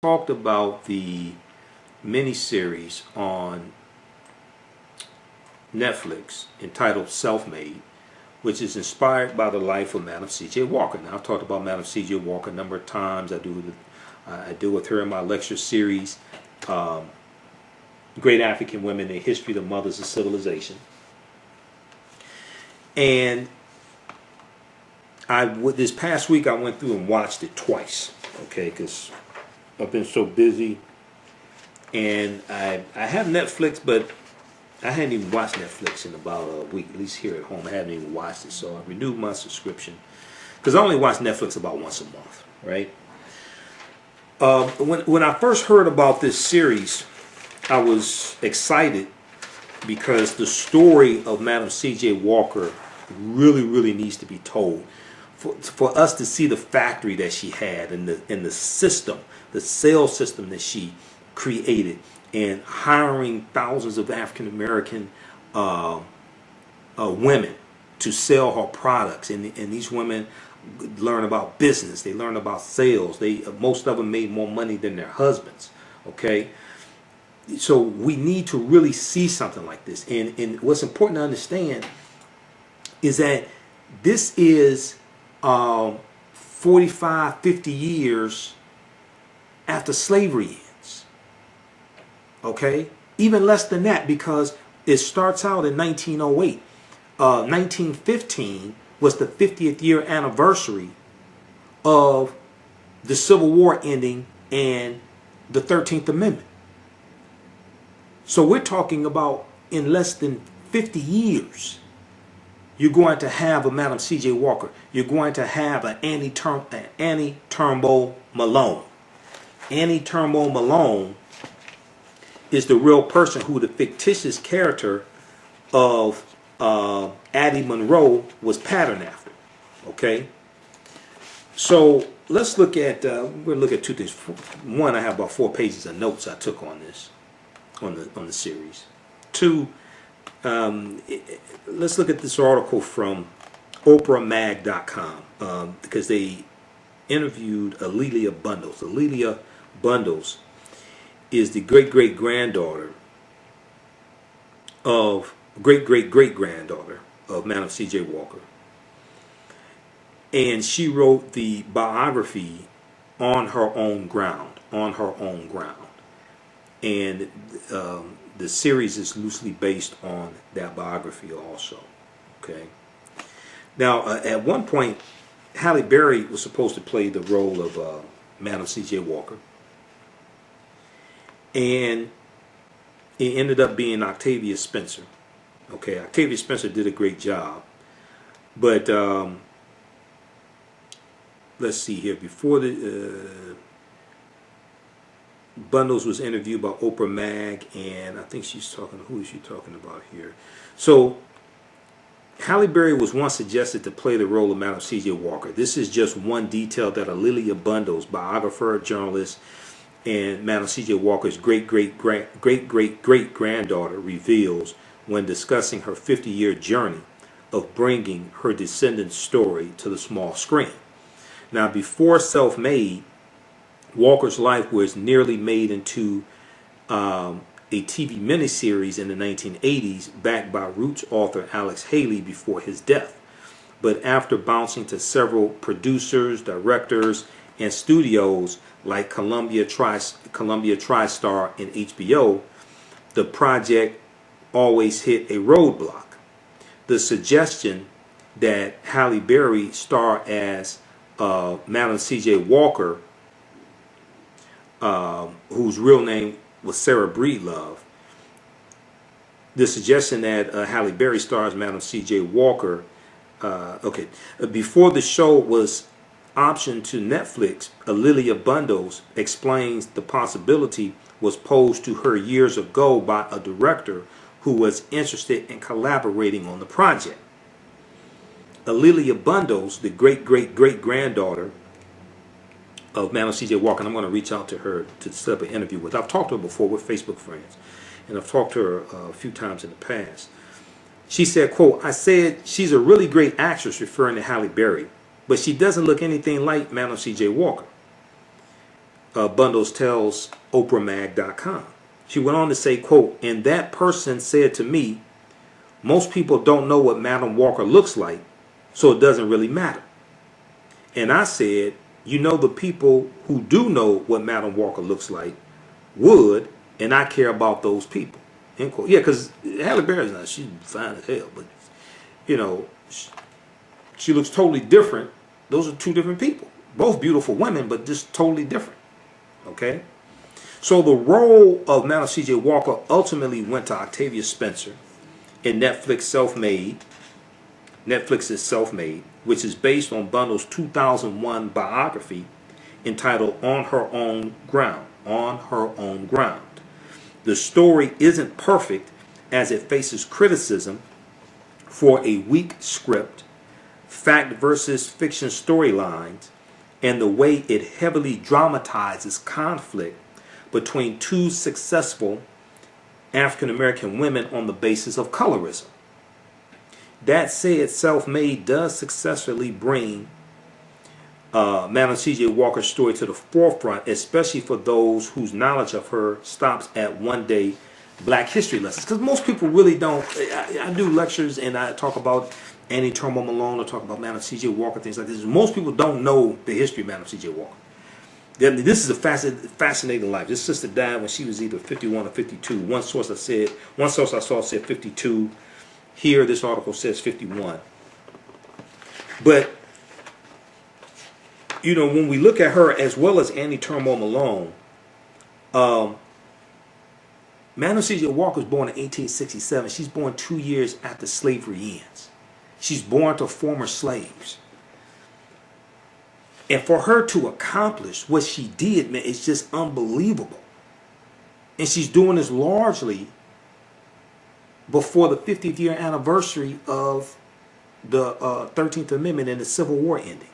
talked about the miniseries on Netflix entitled Self-Made, which is inspired by the life of Madam C.J. Walker. Now, I've talked about Madam C.J. Walker a number of times. I deal with her in my lecture series, Great African Women, the History of the Mothers of Civilization. And this past week I went through and watched it twice, okay, because I've been so busy. And I have Netflix, but I hadn't even watched Netflix in about a week, at least here at home. I haven't even watched it, so I renewed my subscription because I only watch Netflix about once a month, right? When I first heard about this series, I was excited because the story of Madam C.J. Walker really needs to be told. For us to see the factory that she had and the system, the sales system that she created, and hiring thousands of African American women to sell her products, and these women learn about business, they learn about sales. Most of them made more money than their husbands. Okay, so we need to really see something like this. And what's important to understand is that this is 45, 50 years after slavery ends. Okay, even less than that, because it starts out in 1908. 1915 was the 50th year anniversary of the Civil War ending and the 13th Amendment. So we're talking about in less than 50 years, you're going to have a Madam C.J. Walker. You're going to have an Annie Turnbull Malone. Annie Turnbull Malone is the real person who the fictitious character of Addie Monroe was patterned after. Okay, so let's look at we're going to look at two things. One, I have about 4 pages of notes I took on this, on the series. Two, let's look at this article from OprahMag.com because they interviewed A'Lelia Bundles. A'Lelia Bundles is the great-great-granddaughter of great-great-great-granddaughter of Madam C.J. Walker. And she wrote the biography on her own ground, And the series is loosely based on that biography also. Okay. Now, at one point, Halle Berry was supposed to play the role of Madam C.J. Walker. And it ended up being Octavia Spencer. Okay, Octavia Spencer did a great job. But let's see here. Before the Bundles was interviewed by Oprah Mag, and I think she's talking, who is she talking about here? So Halle Berry was once suggested to play the role of Madam C.J. Walker. This is just one detail that A'Lelia Bundles, biographer, journalist, and Madam C.J. Walker's great-great-great-great-granddaughter reveals when discussing her 50-year journey of bringing her descendants' story to the small screen. Now, before Self-Made, Walker's life was nearly made into a TV miniseries in the 1980s, backed by Roots author Alex Haley before his death. But after bouncing to several producers, directors, and studios like Columbia TriStar and HBO, the project always hit a roadblock. The suggestion that Halle Berry star as Madam C.J. Walker, whose real name was Sarah Breedlove, the suggestion that Halle Berry stars Madam C.J. Walker, before the show was optioned to Netflix, A'Lelia Bundles explains the possibility was posed to her years ago by a director who was interested in collaborating on the project. A'Lelia Bundles, the great-great-great-granddaughter of Madam C.J. Walker, and I'm going to reach out to her to set up an interview with. I've talked to her before with Facebook friends, and I've talked to her a few times in the past. She said, quote, "I said she's a really great actress," referring to Halle Berry, "but she doesn't look anything like Madam C.J. Walker. Bundles tells OprahMag.com. She went on to say, quote, "And that person said to me, most people don't know what Madam Walker looks like, so it doesn't really matter. And I said, you know, the people who do know what Madam Walker looks like would, and I care about those people." End quote. Yeah, because Halle Berry's not, she's fine as hell, but, you know, she looks totally different. Those are two different people. Both beautiful women, but just totally different. Okay? So the role of Madam C.J. Walker ultimately went to Octavia Spencer in Netflix's Self-Made, which is based on Bundle's 2001 biography entitled On Her Own Ground. On Her Own Ground. The story isn't perfect as it faces criticism for a weak script, fact versus fiction storylines, and the way it heavily dramatizes conflict between two successful African American women on the basis of colorism. That said, Self-Made does successfully bring Madam C.J. Walker's story to the forefront, especially for those whose knowledge of her stops at one-day Black history lessons. Because most people really don't. I do lectures and I talk about Annie Turnbull Malone, I talk about Madam C.J. Walker, things like this. Most people don't know the history of Madam C.J. Walker. This is a fascinating life. This sister died when she was either 51 or 52. One source I saw said 52. Here, this article says 51. But, you know, when we look at her as well as Annie Turnbull Malone, Madam C.J. Walker was born in 1867. She's born 2 years after slavery ends. She's born to former slaves. And for her to accomplish what she did, man, it's just unbelievable. And she's doing this largely before the 50th year anniversary of the 13th Amendment and the Civil War ending.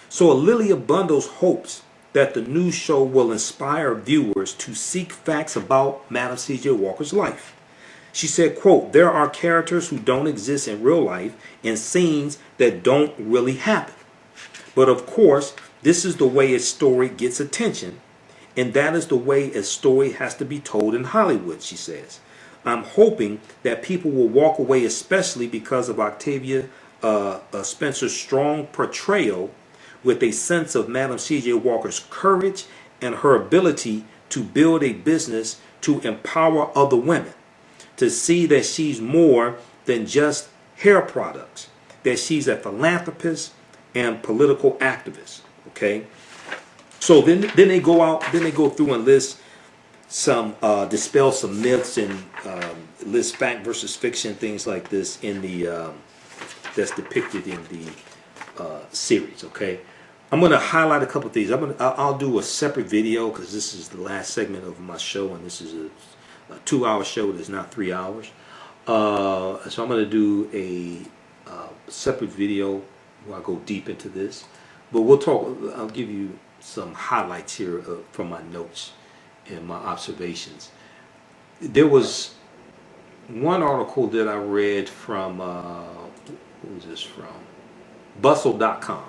So Lilia Bundles hopes that the new show will inspire viewers to seek facts about Madam C.J. Walker's life. She said, quote, "There are characters who don't exist in real life and scenes that don't really happen. But of course, this is the way a story gets attention, and that is the way a story has to be told in Hollywood," she says. "I'm hoping that people will walk away, especially because of Octavia Spencer's strong portrayal, with a sense of Madam C.J. Walker's courage and her ability to build a business to empower other women, to see that she's more than just hair products, that she's a philanthropist and political activist." Okay, so then they go out, then they go through and list some dispel some myths and list fact versus fiction, things like this in the that's depicted in the series. Okay, I'm going to highlight a couple things. I'll do a separate video because this is the last segment of my show, and this is a 2-hour show that's not 3 hours. So I'm going to do a separate video where I go deep into this. But we'll talk. I'll give you some highlights here from my notes and my observations. There was one article that I read from who was this from? Bustle.com.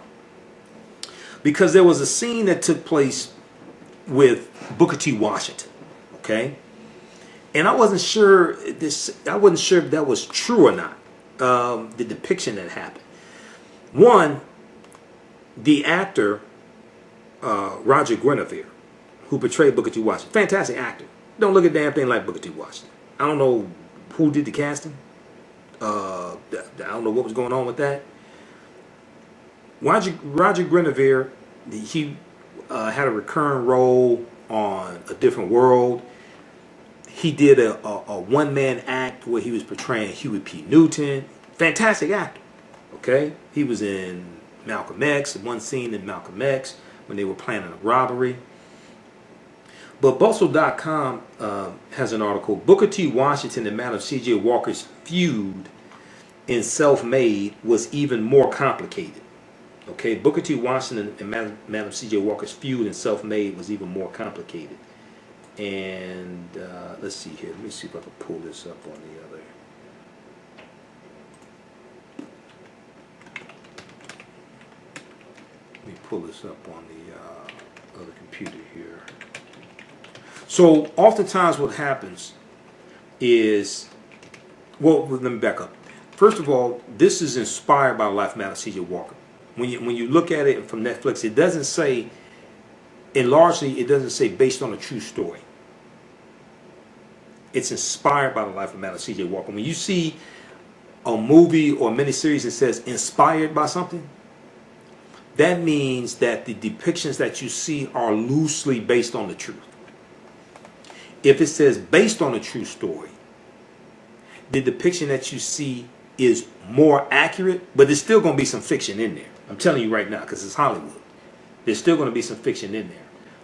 Because there was a scene that took place with Booker T. Washington, okay? And I wasn't sure if that was true or not. The depiction that happened. One, the actor Roger Guinevere, who portrayed Booker T. Washington, fantastic actor. Don't look a damn thing like Booker T. Washington. I don't know who did the casting. I don't know what was going on with that. Roger Guinevere, he had a recurring role on A Different World. He did a one-man act where he was portraying Huey P. Newton. Fantastic actor. Okay? He was in Malcolm X, one scene in Malcolm X when they were planning a robbery. But Bustle.com has an article, Booker T. Washington and Madam C.J. Walker's feud in Self-Made was even more complicated. Okay, Booker T. Washington and Madam C.J. Walker's feud in Self-Made was even more complicated. And let's see here. Let me see if I can pull this up on the other. Let me pull this up on the other computer here. So oftentimes what happens is, well, let me back up. First of all, this is inspired by the life of Madam C.J. Walker. When you look at it from Netflix, it doesn't say, and largely it doesn't say based on a true story. It's inspired by the life of Madam C.J. Walker. When you see a movie or a miniseries that says inspired by something, that means that the depictions that you see are loosely based on the truth. If it says based on a true story, the depiction that you see is more accurate, but there's still going to be some fiction in there. I'm telling you right now, because it's Hollywood. There's still going to be some fiction in there.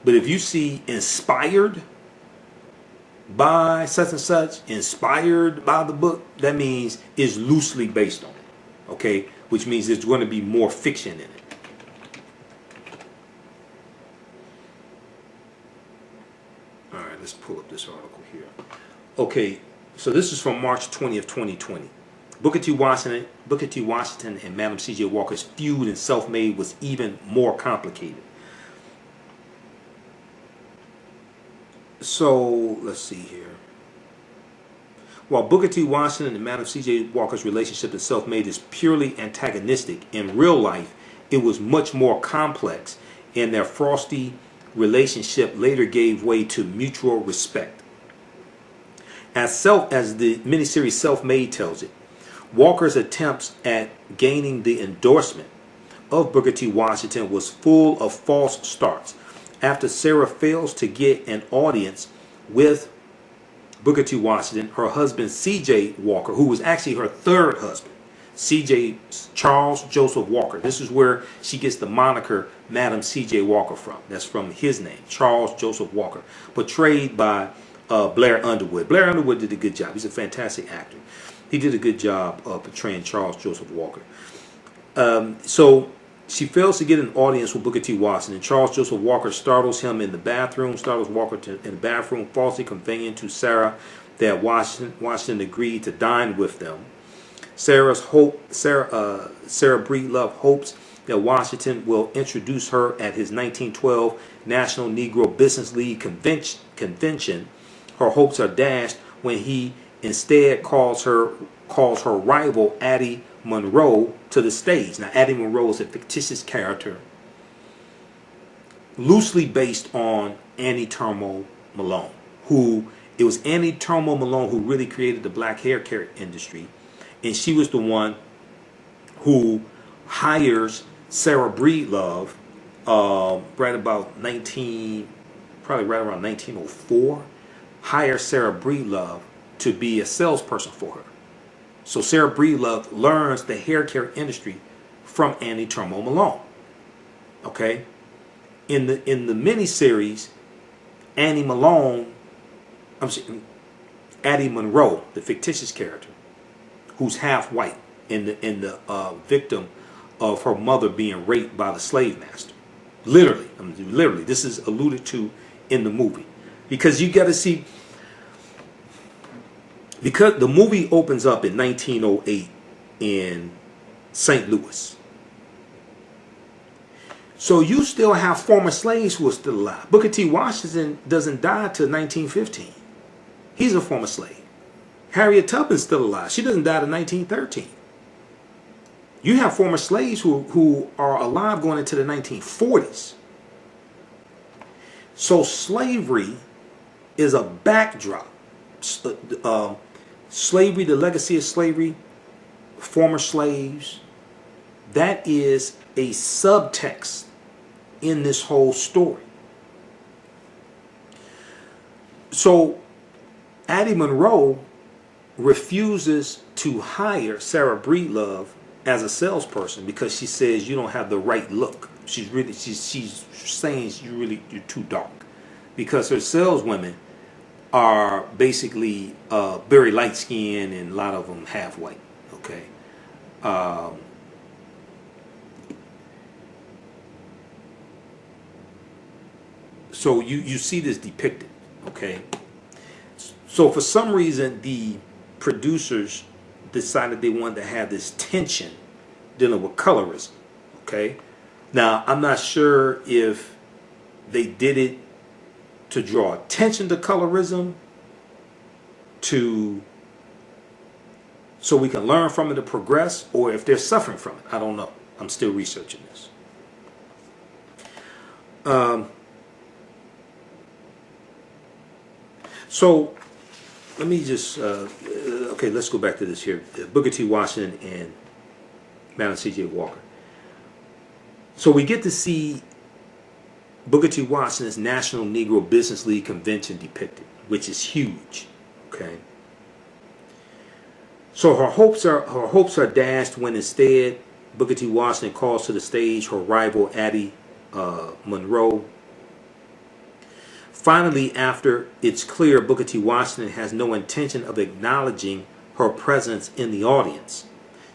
But if you see inspired by such and such, inspired by the book, that means it's loosely based on it. Okay? Which means there's going to be more fiction in it. Alright, let's pull up this article here. Okay, so this is from March 20th, 2020. Booker T. Washington and Madam C.J. Walker's feud in Self-Made was even more complicated. So, let's see here. While Booker T. Washington and Madam C.J. Walker's relationship in Self-Made is purely antagonistic, in real life, it was much more complex, and their frosty relationship later gave way to mutual respect. As the miniseries Self-Made tells it, Walker's attempts at gaining the endorsement of Booker T. Washington was full of false starts. After Sarah fails to get an audience with Booker T. Washington, her husband C.J. Walker, who was actually her third husband, C.J. Charles Joseph Walker. This is where she gets the moniker Madam C.J. Walker from. That's from his name, Charles Joseph Walker, portrayed by Blair Underwood. Blair Underwood did a good job. He's a fantastic actor. He did a good job of portraying Charles Joseph Walker. So she fails to get an audience with Booker T. Washington. Charles Joseph Walker startles him in the bathroom, falsely conveying to Sarah that Washington agreed to dine with them. Sarah Breedlove hopes that Washington will introduce her at his 1912 National Negro Business League convention. Her hopes are dashed when he instead calls her rival Addie Monroe to the stage. Now, Addie Monroe is a fictitious character loosely based on Annie Turnbull Malone, it was Annie Turnbull Malone who really created the black hair care industry, and she was the one who hires Sarah Breedlove right around 1904, hires Sarah Breedlove to be a salesperson for her. So Sarah Breedlove learns the hair care industry from Annie Turnbull Malone. Okay? In the miniseries, Addie Monroe, the fictitious character, who's half white, and the victim of her mother being raped by the slave master. Literally, this is alluded to in the movie, because you got to see. Because the movie opens up in 1908 in St. Louis. So you still have former slaves who are still alive. Booker T. Washington doesn't die till 1915. He's a former slave. Harriet Tubman's still alive. She doesn't die till 1913. You have former slaves who are alive going into the 1940s. So slavery is a backdrop. Slavery, the legacy of slavery, former slaves, that is a subtext in this whole story. So Addie Monroe refuses to hire Sarah Breedlove as a salesperson because she says you don't have the right look. She's saying you're too dark, because her saleswomen are basically very light skinned and a lot of them half white. Okay. So you see this depicted. Okay. So for some reason the producers decided they wanted to have this tension dealing with colorism. Okay. Now I'm not sure if they did it to draw attention to colorism, so we can learn from it to progress, or if they're suffering from it. I don't know. I'm still researching this. So let me just okay, let's go back to this here. Booker T. Washington and Madam C.J. Walker. So we get to see Booker T. Washington's National Negro Business League convention depicted, which is huge. Okay. So her hopes are dashed when instead Booker T. Washington calls to the stage her rival Addie Monroe. Finally, after it's clear Booker T. Washington has no intention of acknowledging her presence in the audience,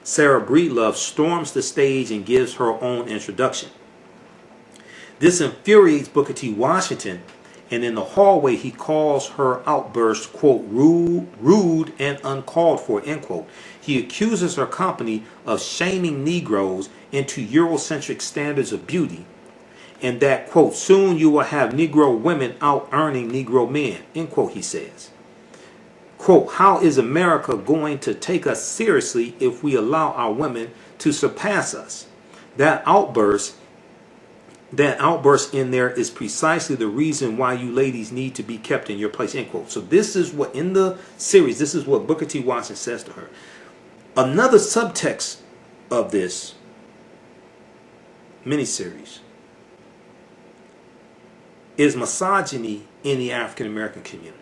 Sarah Breedlove storms the stage and gives her own introduction. This infuriates Booker T. Washington, and in the hallway he calls her outburst, quote, rude and uncalled for, end quote. He accuses her company of shaming Negroes into Eurocentric standards of beauty, and that, quote, soon you will have Negro women out earning Negro men, end quote, he says. Quote, how is America going to take us seriously if we allow our women to surpass us? That outburst in there is precisely the reason why you ladies need to be kept in your place, end quote. So this is what, in the series, this is what Booker T. Washington says to her. Another subtext of this miniseries is misogyny in the African American community.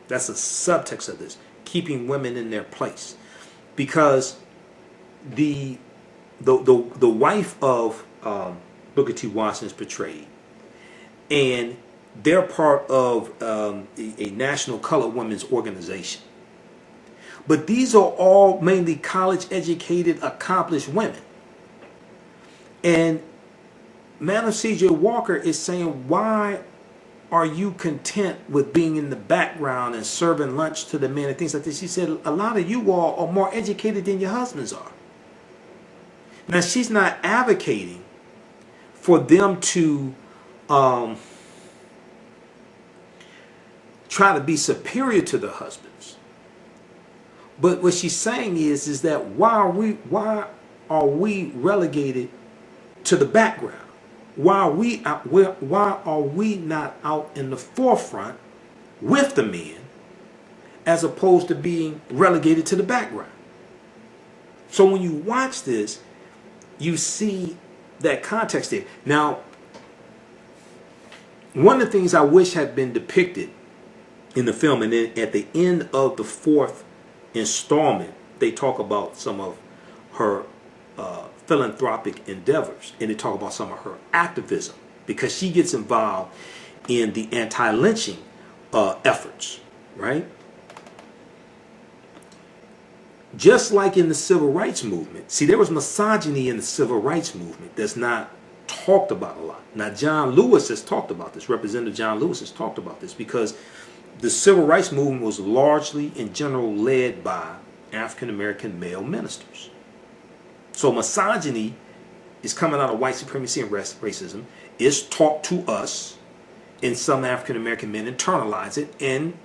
That's a subtext of this, keeping women in their place, because the wife of Booker T. Washington is portrayed, and they're part of a national colored women's organization. But these are all mainly college-educated, accomplished women, and Madam C.J. Walker is saying, why are you content with being in the background and serving lunch to the men and things like this? She said, a lot of you all are more educated than your husbands are. Now, she's not advocating for them to try to be superior to their husbands. But what she's saying is that why are we relegated to the background? Why are we not out in the forefront with the men, as opposed to being relegated to the background? So when you watch this, you see that context there. Now, one of the things I wish had been depicted in the film, and then at the end of the fourth installment, they talk about some of her philanthropic endeavors, and they talk about some of her activism, because she gets involved in the anti-lynching efforts, right? Just like in the civil rights movement. See, there was misogyny in the civil rights movement that's not talked about a lot. Now, John Lewis has talked about this. Representative John Lewis has talked about this, because the civil rights movement was largely, in general, led by African-American male ministers. So misogyny is coming out of white supremacy and racism. It's taught to us, and some African-American men internalize it and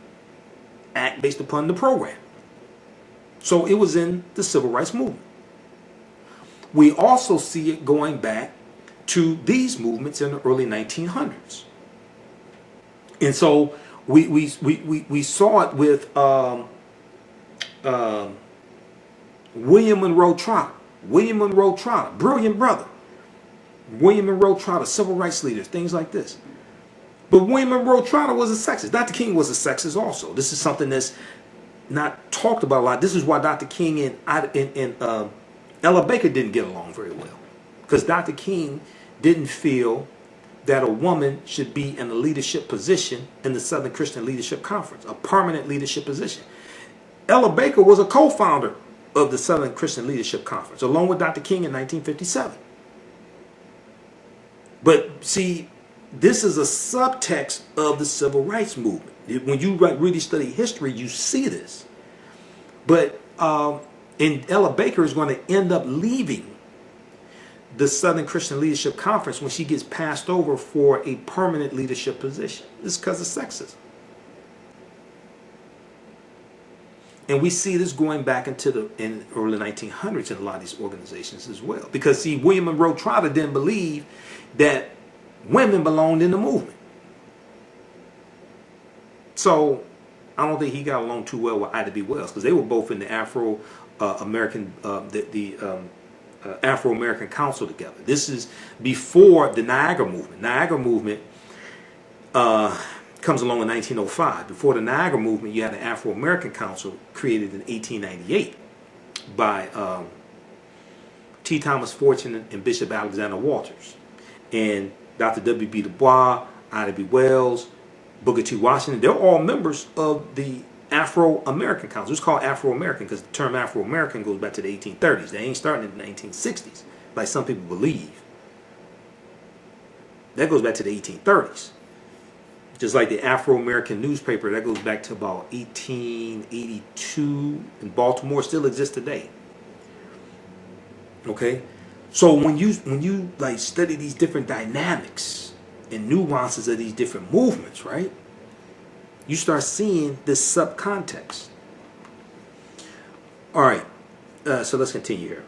act based upon the program. So it was in the civil rights movement. We also see it going back to these movements in the early 1900s. And so we saw it with William Monroe Trotter. William Monroe Trotter, brilliant brother. William Monroe Trotter, civil rights leader, things like this. But William Monroe Trotter was a sexist. Dr. King was a sexist also. This is something that's not talked about a lot. This is why Dr. King and Ella Baker didn't get along very well, because Dr. King didn't feel that a woman should be in a leadership position in the Southern Christian Leadership Conference, a permanent leadership position. Ella Baker was a co-founder of the Southern Christian Leadership Conference, along with Dr. King in 1957. But see, this is a subtext of the civil rights movement. When you really study history, you see this. But and Ella Baker is going to end up leaving the Southern Christian Leadership Conference when she gets passed over for a permanent leadership position. This is because of sexism. And we see this going back into the early 1900s in a lot of these organizations as well. Because, see, William Monroe Trotter didn't believe that women belonged in the movement. So I don't think he got along too well with Ida B. Wells, because they were both in the Afro-American Afro-American Council together. This is before the Niagara Movement. Niagara Movement comes along in 1905. Before the Niagara Movement, you had the Afro-American Council created in 1898 by T. Thomas Fortune and Bishop Alexander Walters. And Dr. W.B. Du Bois, Ida B. Wells, Booker T. Washington, they're all members of the Afro-American Council. It's called Afro-American because the term Afro-American goes back to the 1830s. They ain't starting in the 1960s, like some people believe. That goes back to the 1830s. Just like the Afro-American newspaper, that goes back to about 1882 in Baltimore, still exists today. Okay? So when you like study these different dynamics and nuances of these different movements, right? You start seeing this subcontext. All right, so let's continue here.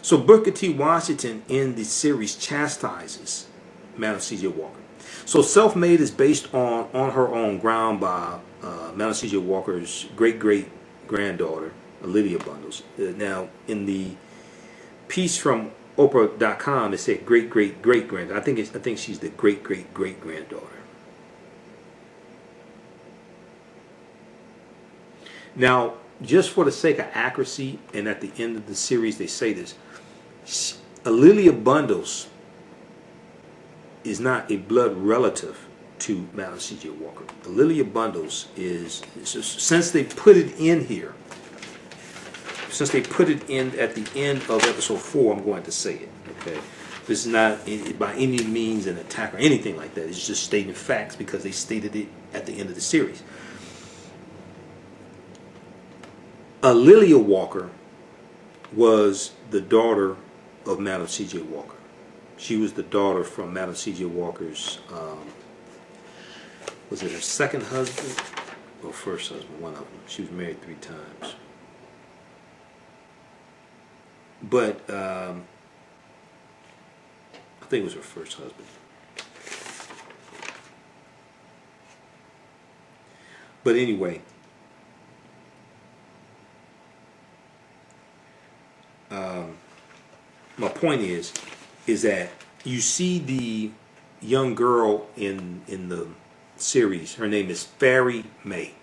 So Booker T. Washington in the series chastises Madam C.J. Walker. So Self-Made is based on her own ground by Madam C.J. Walker's great-great-granddaughter, Lydia Bundles. Now, in the piece from Oprah.com, it said great-great-great-granddaughter. I think she's the great-great-great-granddaughter. Now, just for the sake of accuracy, and at the end of the series they say this, Lilia Bundles is not a blood relative to Madam C.J. Walker. Lilia Bundles is, since they put it in here, since they put it in at the end of episode 4, I'm going to say it. Okay, this is not by any means an attack or anything like that. It's just stating facts because they stated it at the end of the series. Lilia Walker was the daughter of Madam C.J. Walker. She was the daughter from Madam C.J. Walker's, was it her second husband or first husband? One of them. She was married 3 times. But I think it was her first husband. But anyway, my point is that you see the young girl in the series. Her name is Fairy May,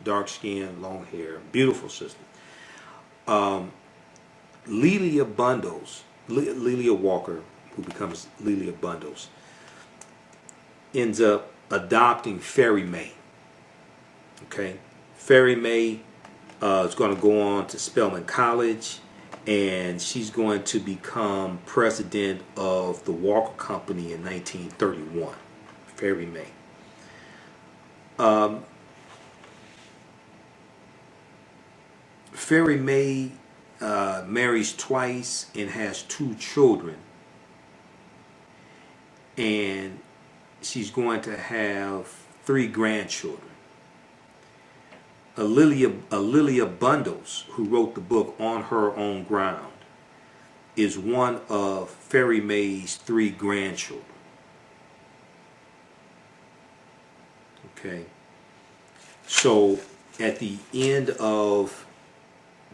dark skin, long hair, beautiful sister. Lilia Bundles, Lilia Walker, who becomes Lilia Bundles, ends up adopting Fairy May. Okay, Fairy May is going to go on to Spelman College, and she's going to become president of the Walker Company in 1931. Fairy May. Fairy May marries twice and has 2 children, and she's going to have 3 grandchildren. Lilia Bundles, who wrote the book On Her Own Ground, is one of Fairy May's 3 grandchildren. Okay, so at the end of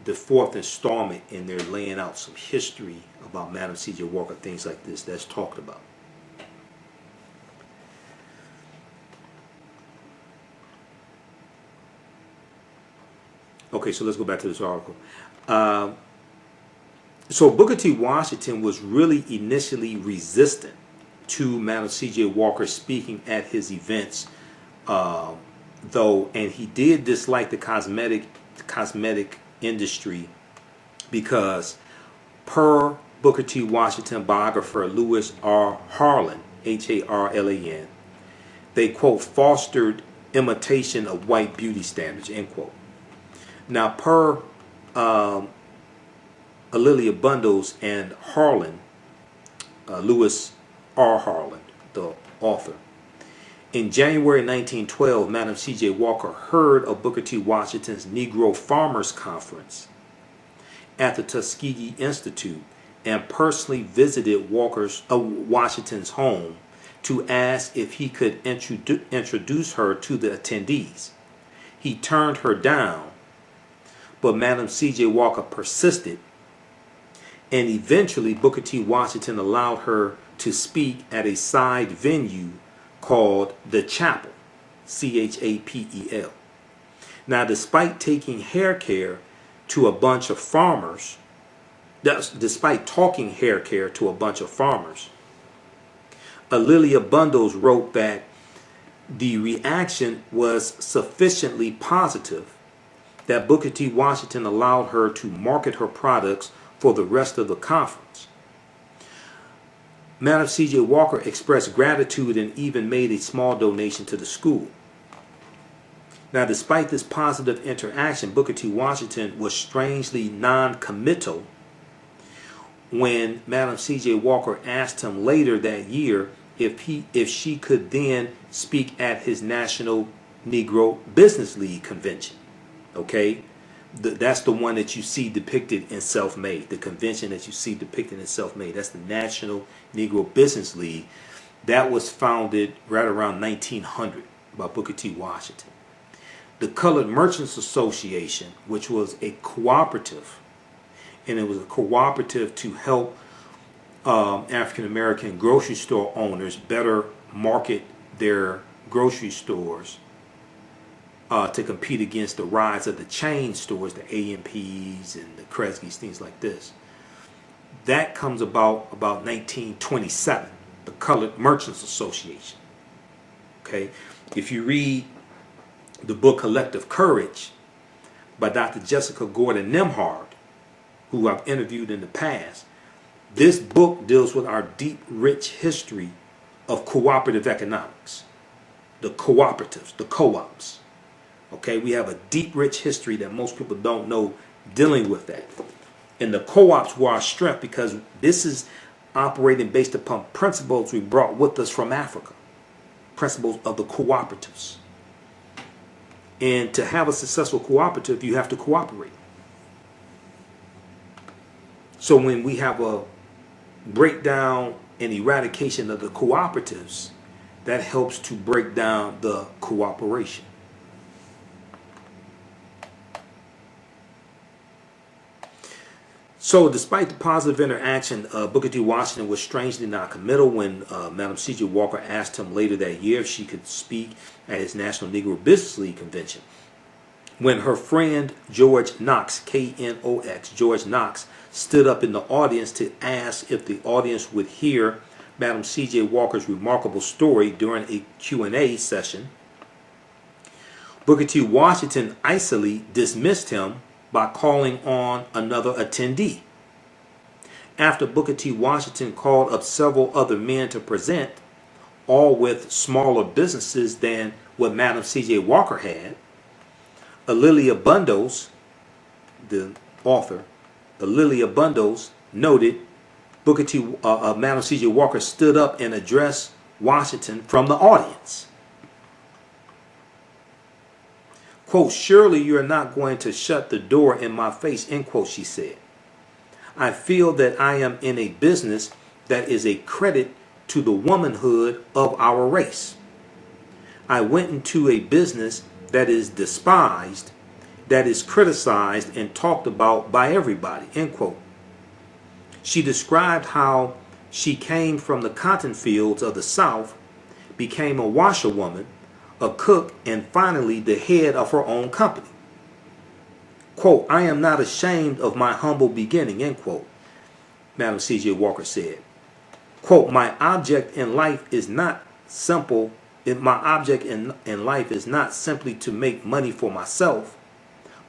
the 4th installment, and they're laying out some history about Madam C.J. Walker, things like this, that's talked about. Okay, so let's go back to this article. So Booker T. Washington was really initially resistant to Madam C.J. Walker speaking at his events, though, and he did dislike the cosmetic industry because, per Booker T. Washington biographer Lewis R. Harlan, Harlan, they, quote, fostered imitation of white beauty standards, end quote. Now, per A'Lelia Bundles and Harlan, Lewis R. Harlan, the author. In January 1912, Madam C.J. Walker heard of Booker T. Washington's Negro Farmers Conference at the Tuskegee Institute and personally visited Washington's home to ask if he could introduce her to the attendees. He turned her down, but Madam C.J. Walker persisted, and eventually Booker T. Washington allowed her to speak at a side venue called the Chapel, Chapel. Now, despite taking hair care to a bunch of farmers, A'Lelia Bundles wrote that the reaction was sufficiently positive that Booker T. Washington allowed her to market her products for the rest of the conference. Madam C.J. Walker expressed gratitude and even made a small donation to the school. Now, despite this positive interaction, Booker T. Washington was strangely non-committal when Madam C.J. Walker asked him later that year if she could then speak at his National Negro Business League convention. Okay? That's the one that you see depicted in Self-Made. The convention that you see depicted in Self-Made. That's the National Negro Business League. That was founded right around 1900 by Booker T. Washington. The Colored Merchants Association, which was a cooperative, and it was a cooperative to help African American grocery store owners better market their grocery stores to compete against the rise of the chain stores, the AMPs and the Kresge's, things like this. That comes about 1927, the Colored Merchants Association. Okay, if you read the book Collective Courage by Dr. Jessica Gordon Nimhard, who I've interviewed in the past, this book deals with our deep, rich history of cooperative economics, the cooperatives, the co-ops. Okay, we have a deep, rich history that most people don't know dealing with that. And the co-ops were our strength because this is operating based upon principles we brought with us from Africa, principles of the cooperatives. And to have a successful cooperative, you have to cooperate. So when we have a breakdown and eradication of the cooperatives, that helps to break down the cooperation. So despite the positive interaction, Booker T. Washington was strangely non-committal when Madam C.J. Walker asked him later that year if she could speak at his National Negro Business League convention. When her friend George Knox, K-N-O-X, George Knox, stood up in the audience to ask if the audience would hear Madam C.J. Walker's remarkable story during a Q&A session, Booker T. Washington icily dismissed him by calling on another attendee. After Booker T. Washington called up several other men to present, all with smaller businesses than what Madam C.J. Walker had, A'Lelia Bundles, the author, A'Lelia Bundles noted Madam C.J. Walker stood up and addressed Washington from the audience. Quote, "Surely you are not going to shut the door in my face," end quote, she said. "I feel that I am in a business that is a credit to the womanhood of our race. I went into a business that is despised, that is criticized and talked about by everybody," end quote. She described how she came from the cotton fields of the South, became a washerwoman, a cook, and finally the head of her own company. Quote, "I am not ashamed of my humble beginning," end quote, Madam C.J. Walker said. Quote, "My object in life is not simple. My object in life is not simply to make money for myself,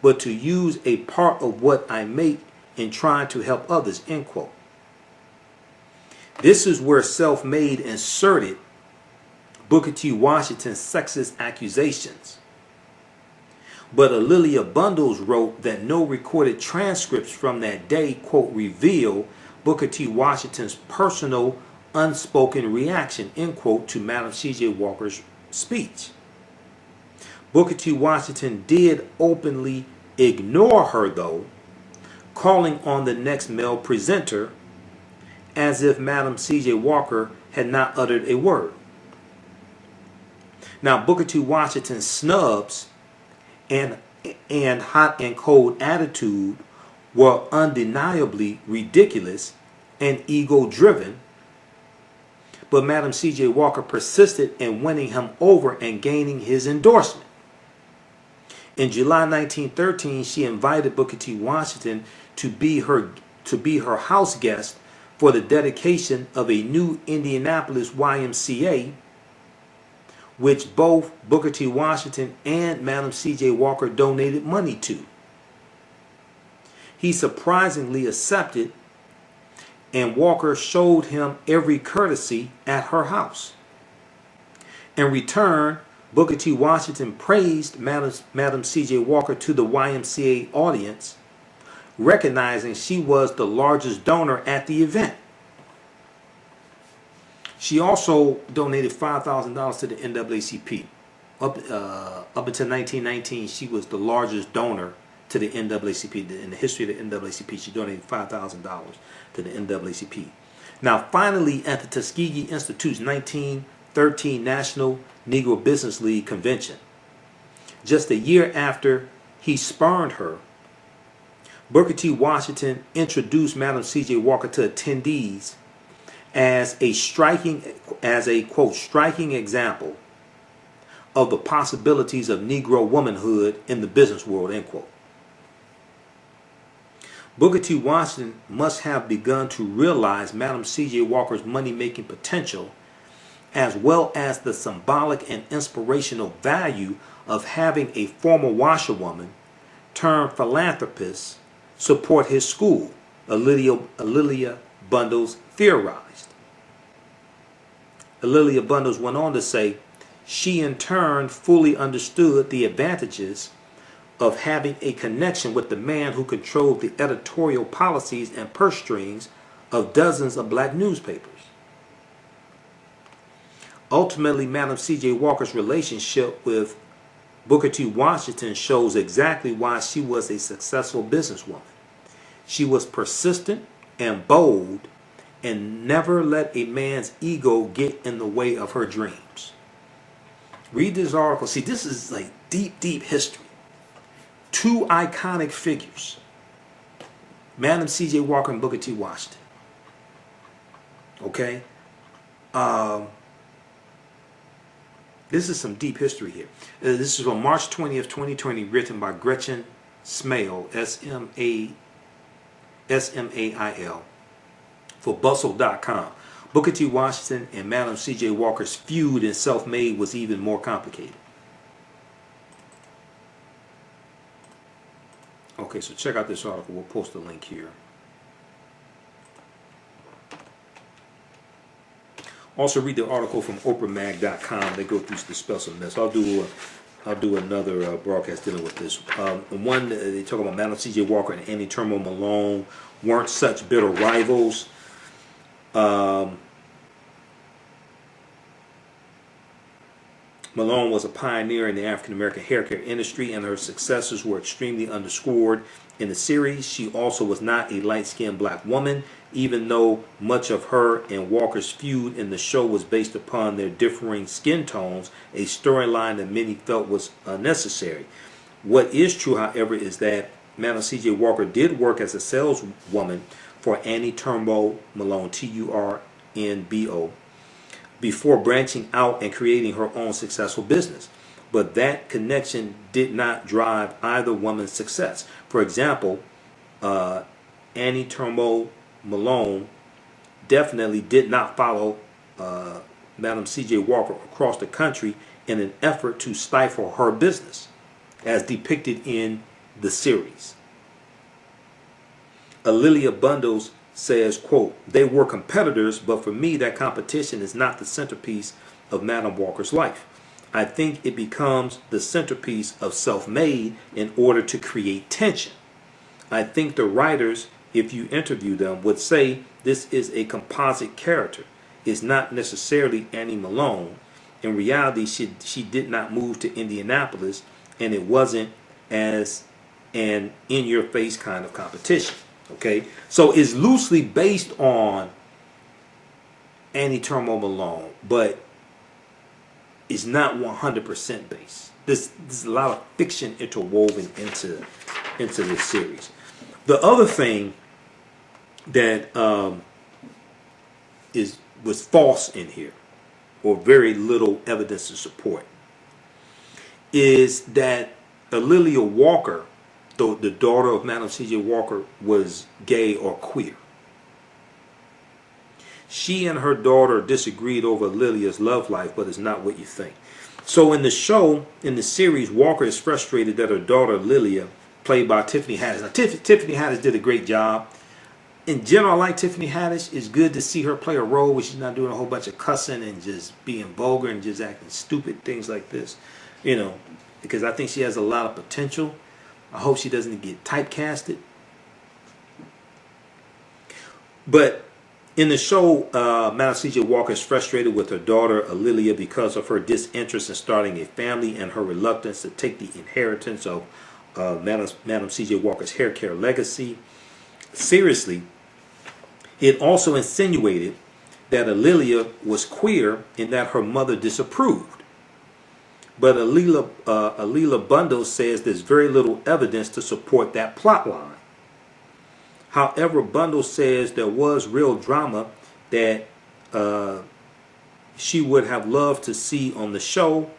but to use a part of what I make in trying to help others," end quote. This is where Self-Made inserted Booker T. Washington's sexist accusations. But A'Lelia Bundles wrote that no recorded transcripts from that day, quote, reveal Booker T. Washington's personal unspoken reaction, end quote, to Madam C.J. Walker's speech. Booker T. Washington did openly ignore her, though, calling on the next male presenter as if Madam C.J. Walker had not uttered a word. Now, Booker T. Washington's snubs and hot and cold attitude were undeniably ridiculous and ego-driven, but Madam C.J. Walker persisted in winning him over and gaining his endorsement. In July 1913, she invited Booker T. Washington to be her house guest for the dedication of a new Indianapolis YMCA, which both Booker T. Washington and Madam C.J. Walker donated money to. He surprisingly accepted, and Walker showed him every courtesy at her house. In return, Booker T. Washington praised Madam C.J. Walker to the YMCA audience, recognizing she was the largest donor at the event. She also donated $5,000 to the NAACP. Up until 1919, she was the largest donor to the NAACP. In the history of the NAACP, she donated $5,000 to the NAACP. Now, finally, at the Tuskegee Institute's 1913 National Negro Business League Convention, just a year after he spurned her, Booker T. Washington introduced Madam C.J. Walker to attendees as a quote striking example of the possibilities of Negro womanhood in the business world, end quote. Booker T. Washington must have begun to realize Madam C.J. Walker's money-making potential, as well as the symbolic and inspirational value of having a former washerwoman turned philanthropist support his school, A'Lelia Bundles theorized. A'Lelia Bundles went on to say, she in turn fully understood the advantages of having a connection with the man who controlled the editorial policies and purse strings of dozens of black newspapers. Ultimately, Madam C.J. Walker's relationship with Booker T. Washington shows exactly why she was a successful businesswoman. She was persistent and bold and never let a man's ego get in the way of her dreams. Read this article. See, this is like deep, deep history. Two iconic figures, Madam C.J. Walker and Booker T. Washington. Okay? This is some deep history here. This is on March 20th, 2020, written by Gretchen Smail, S-M-A-I-L, for Bustle.com. Booker T. Washington and Madam C.J. Walker's feud in Self-Made was even more complicated. Okay, so check out this article. We'll post a link here. Also read the article from OprahMag.com. They go through the special mess. I'll do another broadcast dealing with this. One, they talk about Madam C.J. Walker and Annie Turnbull Malone weren't such bitter rivals. Malone was a pioneer in the African-American hair care industry, and her successes were extremely underscored in the series. She also was not a light-skinned black woman, even though much of her and Walker's feud in the show was based upon their differing skin tones, a storyline that many felt was unnecessary. What is true, however, is that Madam C.J. Walker did work as a saleswoman for Annie Turnbull Malone, T-U-R-N-B-O, before branching out and creating her own successful business. But that connection did not drive either woman's success. For example, Annie Turnbull Malone definitely did not follow Madam C.J. Walker across the country in an effort to stifle her business, as depicted in the series. A'Lelia Bundles says, quote, they were competitors, but for me that competition is not the centerpiece of Madam Walker's life. I think it becomes the centerpiece of Self-Made in order to create tension. I think the writers, if you interview them, would say this is a composite character. It's not necessarily Annie Malone. In reality, she did not move to Indianapolis, and it wasn't as an in-your-face kind of competition. Okay, so it's loosely based on Annie Turmo Malone, but it's not 100% based. There's a lot of fiction interwoven into this series. The other thing that was false in here, or very little evidence to support, is that A'Lelia Walker, the daughter of Madam C.J. Walker, was gay or queer. She and her daughter disagreed over Lilia's love life, but it's not what you think. So in the show, in the series, Walker is frustrated that her daughter Lilia, played by Tiffany Haddish. Now, Tiffany Haddish did a great job. In general, I like Tiffany Haddish. It's good to see her play a role where she's not doing a whole bunch of cussing and just being vulgar and just acting stupid, things like this. You know, because I think she has a lot of potential. I hope she doesn't get typecasted. But in the show, Madam C.J. Walker is frustrated with her daughter A'Lelia because of her disinterest in starting a family and her reluctance to take the inheritance of Madam C.J. Walker's hair care legacy seriously. It also insinuated that A'Lelia was queer and that her mother disapproved. But Alila Bundle says there's very little evidence to support that plot line. However, Bundle says there was real drama that she would have loved to see on the show,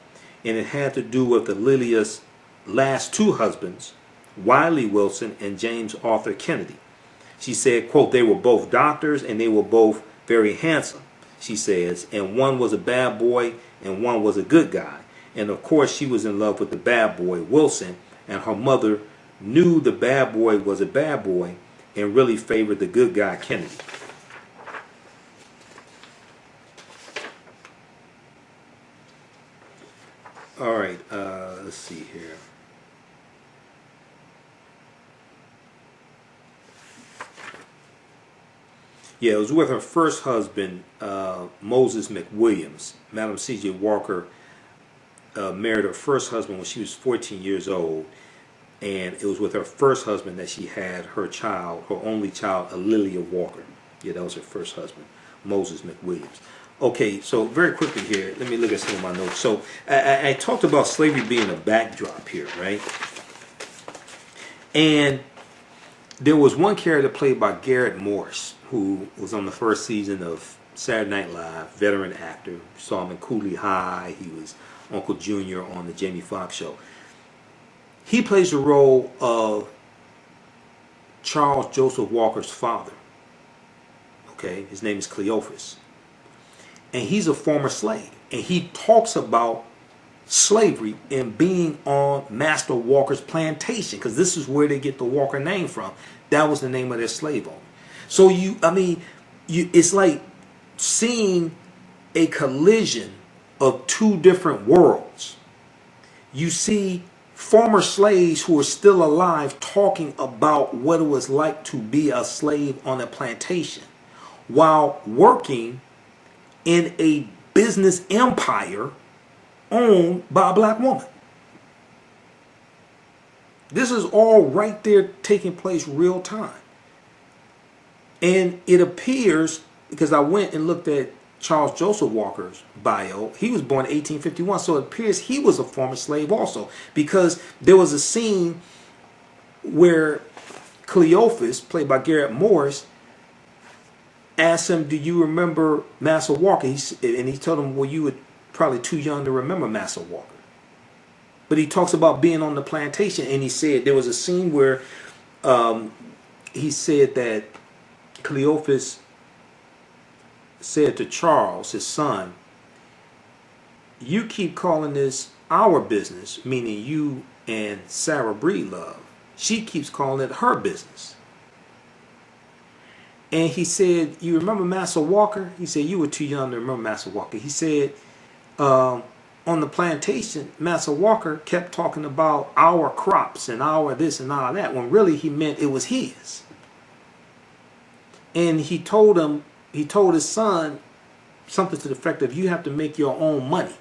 and it had to do with Lilia's last two husbands, Wiley Wilson and James Arthur Kennedy. She said, quote, they were both doctors and they were both very handsome, she says, and one was a bad boy and one was a good guy. And of course she was in love with the bad boy, Wilson, and her mother knew the bad boy was a bad boy and really favored the good guy, Kennedy. All right, let's see here. Yeah, it was with her first husband, Moses McWilliams. Madam C.J. Walker married her first husband when she was 14 years old. And it was with her first husband that she had her child, her only child, A'Lelia Walker. Yeah, that was her first husband, Moses McWilliams. Okay, so very quickly here, let me look at some of my notes. So I talked about slavery being a backdrop here, right? And there was one character played by Garrett Morris, who was on the first season of Saturday Night Live, veteran actor. Saw him in Cooley High. He was Uncle Junior on the Jamie Foxx show. He plays the role of Charles Joseph Walker's father. Okay, his name is Cleophas. And he's a former slave. And he talks about slavery and being on Master Walker's plantation, because this is where they get the Walker name from. That was the name of their slave owner. So it's like seeing a collision of two different worlds. You see former slaves who are still alive talking about what it was like to be a slave on a plantation while working in a business empire owned by a black woman. This is all right there taking place real time. And it appears, because I went and looked at Charles Joseph Walker's bio, he was born in 1851, so it appears he was a former slave also, because there was a scene where Cleophas, played by Garrett Morris, asked him, do you remember Master Walker? And he told him, well, you were probably too young to remember Master Walker. But he talks about being on the plantation, and he said there was a scene where he said that Cleophas said to Charles, his son, you keep calling this our business, meaning you and Sarah Breedlove. She keeps calling it her business. And he said, you remember Master Walker? He said, you were too young to remember Master Walker. He said, on the plantation, Master Walker kept talking about our crops and our this and all that, when really he meant it was his. And he told his son something to the effect of, you have to make your own money.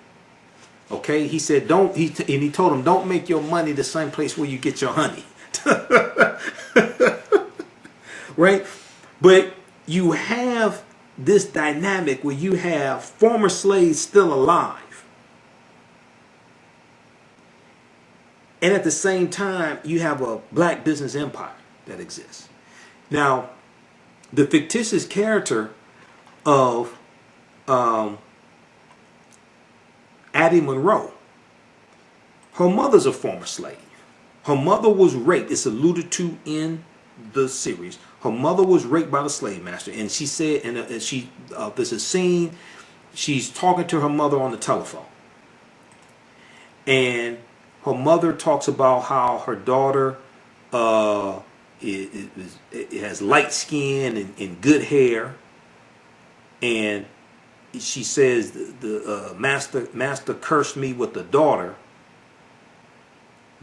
Okay, he said and he told him, don't make your money the same place where you get your honey. Right? But you have this dynamic where you have former slaves still alive, and at the same time you have a black business empire that exists. Now, the fictitious character of Addie Monroe, her mother's a former slave. Her mother was raped. It's alluded to in the series. Her mother was raped by the slave master, and she said, and there's a scene. She's talking to her mother on the telephone, and her mother talks about how her daughter it has light skin and good hair, and she says the master cursed me with the daughter.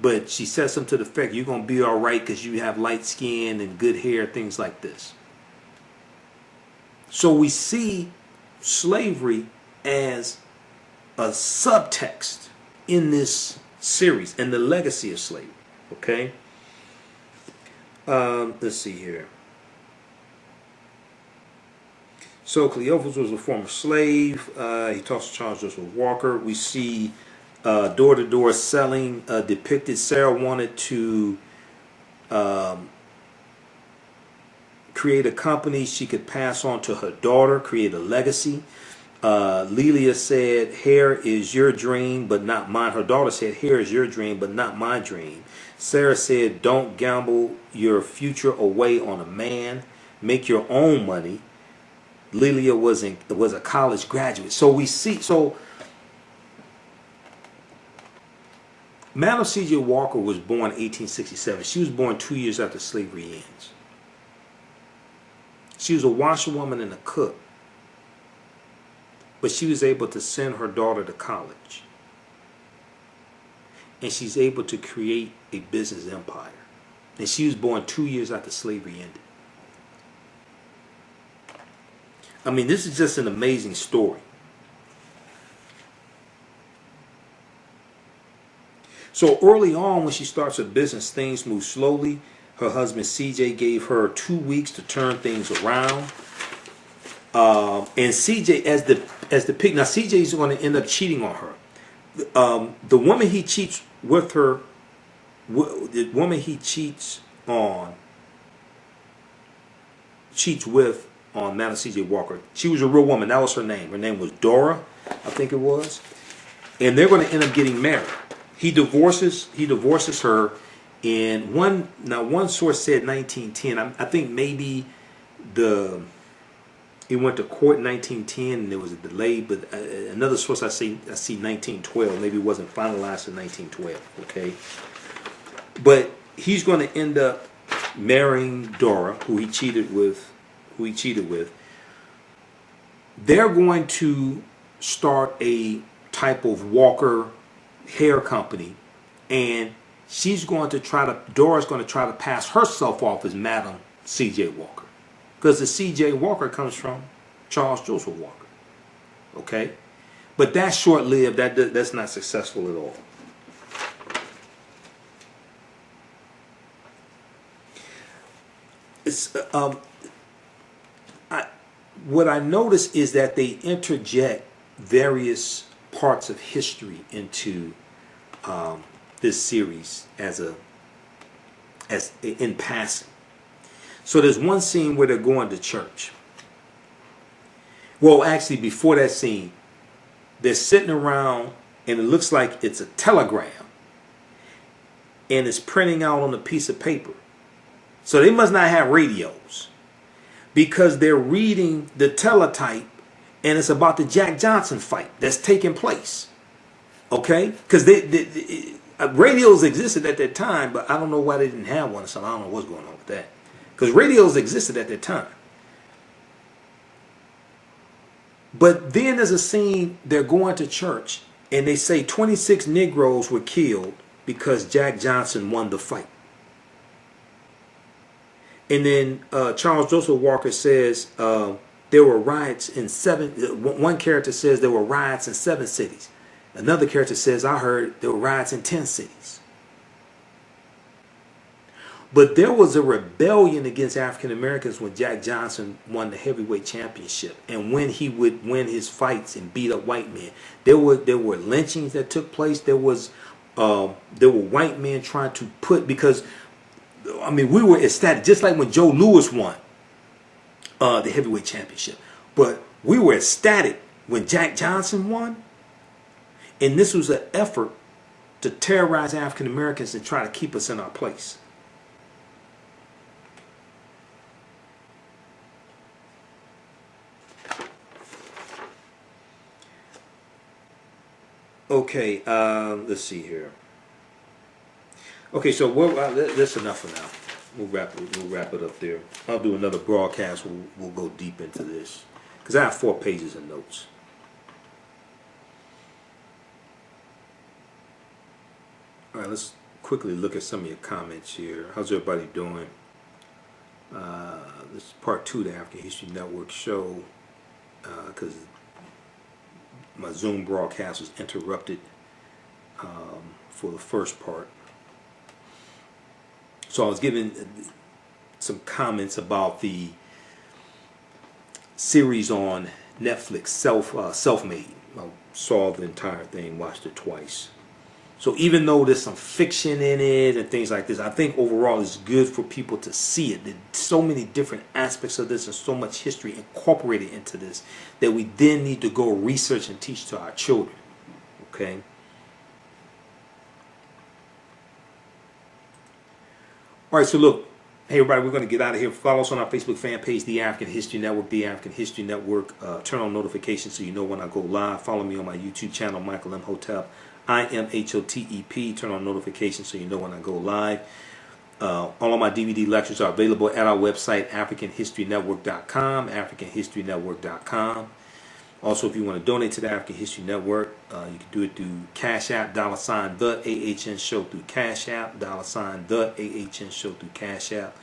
But she says something to the effect, you're going to be all right because you have light skin and good hair, things like this. So we see slavery as a subtext in this series and the legacy of slavery. Okay? Let's see here. So Cleophas was a former slave. He talks to Charles Joseph Walker. We see door-to-door selling depicted. Sarah wanted to create a company she could pass on to her daughter, create a legacy. Lelia said, hair is your dream, but not mine. Her daughter said, hair is your dream, but not my dream. Sarah said, don't gamble your future away on a man. Make your own money. Lelia was a college graduate. So we see, Madam C.J. Walker was born in 1867. She was born 2 years after slavery ends. She was a washerwoman and a cook. But she was able to send her daughter to college. And she's able to create a business empire. And she was born 2 years after slavery ended. I mean, this is just an amazing story. So early on, when she starts her business, things move slowly. Her husband CJ gave her 2 weeks to turn things around. And CJ, as the pig, now CJ is going to end up cheating on her. The woman he cheats with her, the woman he cheats with on Madam C.J. Walker. She was a real woman. That was her name. Her name was Dora, I think it was. And they're going to end up getting married. He divorces her. And one source said 1910. I think maybe it went to court in 1910 and there was a delay. But another source I see 1912. Maybe it wasn't finalized in 1912. Okay. But he's going to end up marrying Dora, who he cheated with. They're going to start a type of Walker hair company, and Dora's going to try to pass herself off as Madam C.J. Walker, because the C.J. Walker comes from Charles Joseph Walker. Okay, but that's short-lived. That's not successful at all. It's what I notice is that they interject various parts of history into this series as in passing. So there's one scene where they're going to church. Well, actually, before that scene, they're sitting around, and it looks like it's a telegram, and it's printing out on a piece of paper. So they must not have radios, because they're reading the teletype, and it's about the Jack Johnson fight that's taking place. Okay? Because radios existed at that time, but I don't know why they didn't have one, so I don't know what's going on with that. Because radios existed at that time. But then there's a scene, they're going to church, And they say 26 Negroes were killed because Jack Johnson won the fight. And then Charles Joseph Walker says there were riots in one character says there were riots in 7 cities. Another character says, I heard there were riots in 10 cities. But there was a rebellion against African Americans when Jack Johnson won the heavyweight championship, and when he would win his fights and beat up white men. There were lynchings that took place. There were white men trying to put, because I mean, we were ecstatic, just like when Joe Louis won the heavyweight championship. But we were ecstatic when Jack Johnson won, and this was an effort to terrorize African Americans and try to keep us in our place. Okay, let's see here. Okay, so that's enough for now. We'll wrap it up there. I'll do another broadcast. We'll go deep into this because I have 4 pages of notes. All right, let's quickly look at some of your comments here. How's everybody doing? This is part 2 of the African History Network show because my Zoom broadcast was interrupted for the first part. So I was giving some comments about the series on Netflix, Self-Made. I saw the entire thing, watched it twice. So even though there's some fiction in it and things like this, I think overall it's good for people to see it. There's so many different aspects of this and so much history incorporated into this that we then need to go research and teach to our children. Okay? All right, so look, hey everybody, we're going to get out of here. Follow us on our Facebook fan page, The African History Network, The African History Network. Turn on notifications so you know when I go live. Follow me on my YouTube channel, Michael Imhotep, IMHOTEP. Turn on notifications so you know when I go live. All of my DVD lectures are available at our website, AfricanHistoryNetwork.com, AfricanHistoryNetwork.com. Also, if you want to donate to the African History Network, you can do it through Cash App, $ the AHN Show through Cash App, $ the AHN Show through Cash App,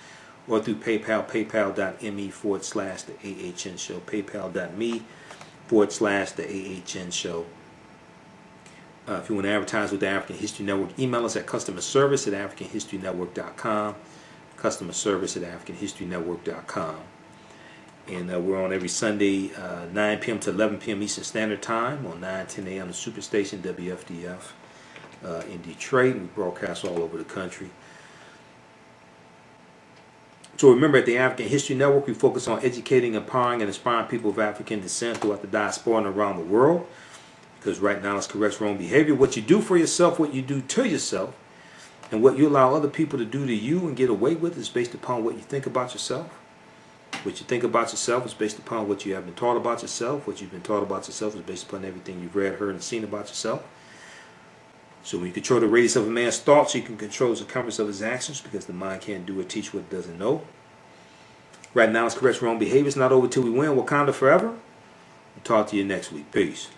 or through PayPal, paypal.me/the AHN Show, paypal.me/the AHN Show. If you want to advertise with the African History Network, email us at customerservice@AfricanHistoryNetwork.com, customerservice@AfricanHistoryNetwork.com. And we're on every Sunday, 9 p.m. to 11 p.m. Eastern Standard Time on 9:10 a.m. the Superstation, WFDF in Detroit. We broadcast all over the country. So remember, at the African History Network, we focus on educating, empowering, and inspiring people of African descent throughout the diaspora and around the world. Because right now, it's corrects wrong behavior. What you do for yourself, what you do to yourself, and what you allow other people to do to you and get away with is based upon what you think about yourself. What you think about yourself is based upon what you have been taught about yourself. What you've been taught about yourself is based upon everything you've read, heard, and seen about yourself. So when you control the radius of a man's thoughts, you can control the circumference of his actions, because the mind can't do or teach what it doesn't know. Right now, it's correct wrong behavior. It's not over till we win. Wakanda forever. I'll talk to you next week. Peace.